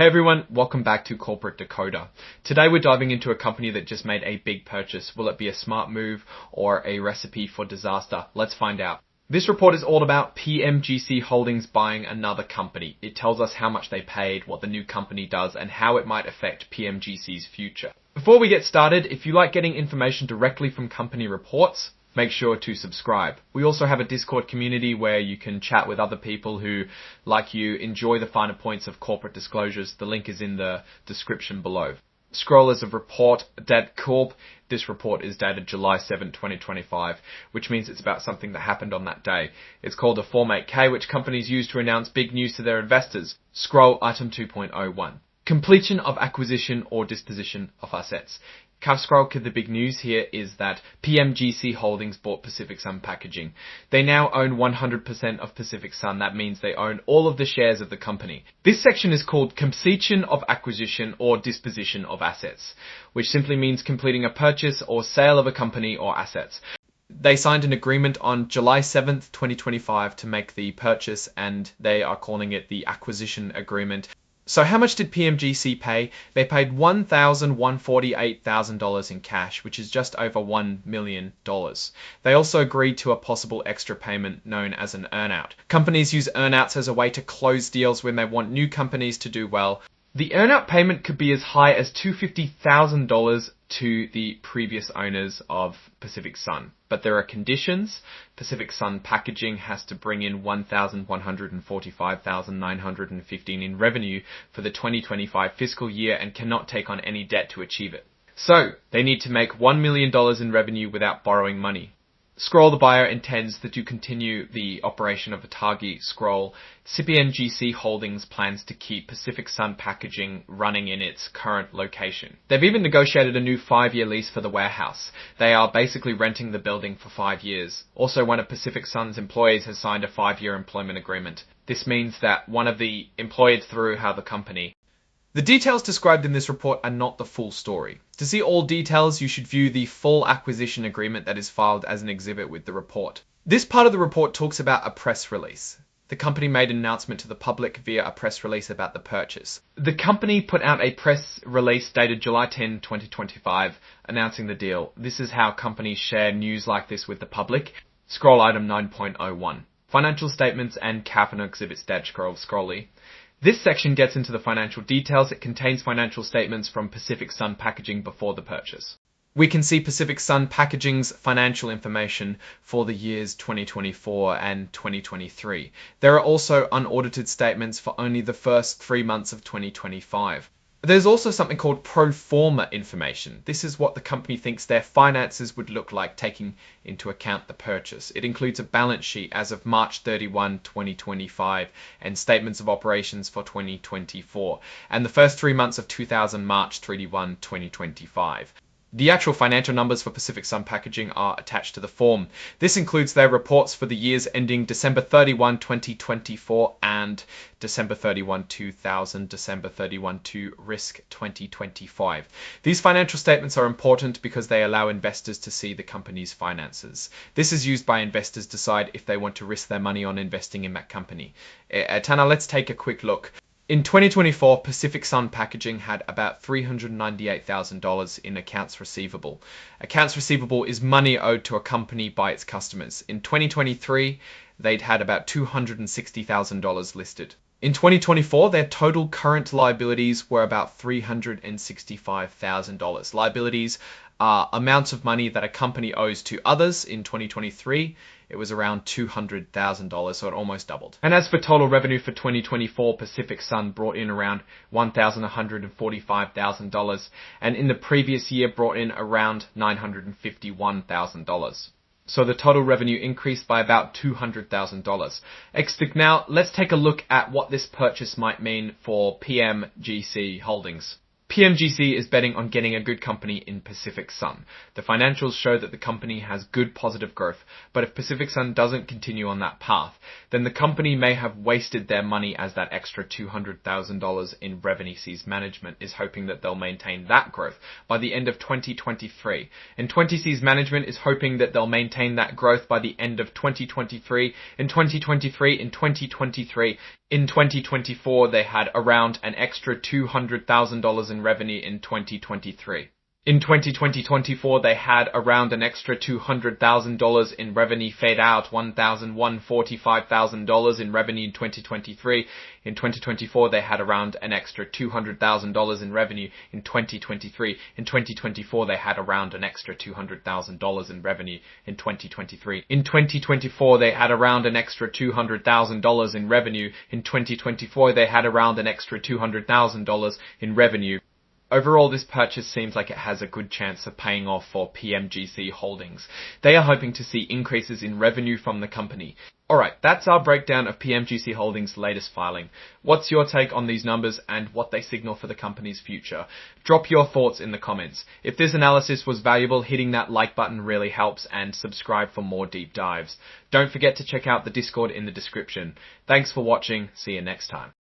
Hey everyone, welcome back to Corporate Decoder. Today we're diving into a company that just made a big purchase. Will it be a smart move or a recipe for disaster? Let's find out. This report is all about PMGC Holdings buying another company. It tells us how much they paid, what the new company does, and how it might affect PMGC's future. Before we get started, if you like getting information directly from company reports, make sure to subscribe. We also have a Discord community where you can chat with other people who, like you, enjoy the finer points of corporate disclosures. The link is in the description below. Scrollers of report dat corp. This report is dated July 7, 2025, which means it's about something that happened on that day. It's called a Form 8K, which companies use to announce big news to their investors. Scroll item 2.01. Completion of acquisition or disposition of assets. The big news here is that PMGC Holdings bought Pacific Sun Packaging. They now own 100% of Pacific Sun. That means they own all of the shares of the company. This section is called completion of acquisition or disposition of assets, which simply means completing a purchase or sale of a company or assets. They signed an agreement on July 7th, 2025 to make the purchase, and they are calling it the acquisition agreement. So how much did PMGC pay? They paid $1,148,000 in cash, which is just over $1 million. They also agreed to a possible extra payment known as an earnout. Companies use earnouts as a way to close deals when they want new companies to do well. The earnout payment could be as high as $250,000 to the previous owners of Pacific Sun. But there are conditions. Pacific Sun Packaging has to bring in $1,145,915 in revenue for the 2025 fiscal year and cannot take on any debt to achieve it. So, they need to make $1 million in revenue without borrowing money. Scroll, the buyer intends to continue the operation of the Targi. Scroll, PMGC Holdings plans to keep Pacific Sun Packaging running in its current location. They've even negotiated a new 5-year lease for the warehouse. They are basically renting the building for 5 years. Also, one of Pacific Sun's employees has signed a 5-year employment agreement. This means that one of the employees through the company. The details described in this report are not the full story. To see all details, you should view the full acquisition agreement that is filed as an exhibit with the report. This part of the report talks about a press release. The company made an announcement to the public via a press release about the purchase. The company put out a press release dated July 10, 2025, announcing the deal. This is how companies share news like this with the public. Scroll item 9.01. Financial statements and capital exhibits scrolly. This section gets into the financial details. It contains financial statements from Pacific Sun Packaging before the purchase. We can see Pacific Sun Packaging's financial information for the years 2024 and 2023. There are also unaudited statements for only the first 3 months of 2025. There's also something called pro forma information. This is what the company thinks their finances would look like taking into account the purchase. It includes a balance sheet as of March 31, 2025 and statements of operations for 2024 and the first 3 months of March 31, 2025. The actual financial numbers for Pacific Sun Packaging are attached to the form. This includes their reports for the years ending December 31, 2024 and December 31, 2000, December 31 to risk 2025. These financial statements are important because they allow investors to see the company's finances. This is used by investors to decide if they want to risk their money on investing in that company. Tana, let's take a quick look. In 2024, Pacific Sun Packaging had about $398,000 in accounts receivable. Accounts receivable is money owed to a company by its customers. In 2023, they'd had about $260,000 listed. In 2024, their total current liabilities were about $365,000. Liabilities are amounts of money that a company owes to others. In 2023, it was around $200,000, so it almost doubled. And as for total revenue for 2024, Pacific Sun brought in around $1,145,000, and in the previous year brought in around $951,000. So the total revenue increased by about $200,000. Now, let's take a look at what this purchase might mean for PMGC Holdings. PMGC is betting on getting a good company in Pacific Sun. The financials show that the company has good positive growth, but if Pacific Sun doesn't continue on that path, then the company may have wasted their money, as that extra $200,000 in revenue sees management is hoping that they'll maintain that growth by the end of 2023. And 20C's management is hoping that they'll maintain that growth by the end of 2023. In 2024, they had around an extra $200,000 in revenue in 2023. In 2024, they had around an extra $200,000 in revenue, fade out $145,000 in revenue in 2023. In 2024, they had around an extra $200,000 in revenue in 2023. In 2024, they had around an extra $200,000 in revenue in 2023. In 2024, they had around an extra $200,000 in revenue. In 2024, they had around an extra $200,000 in revenue. Overall, this purchase seems like it has a good chance of paying off for PMGC Holdings. They are hoping to see increases in revenue from the company. Alright, that's our breakdown of PMGC Holdings' latest filing. What's your take on these numbers and what they signal for the company's future? Drop your thoughts in the comments. If this analysis was valuable, hitting that like button really helps, and subscribe for more deep dives. Don't forget to check out the Discord in the description. Thanks for watching. See you next time.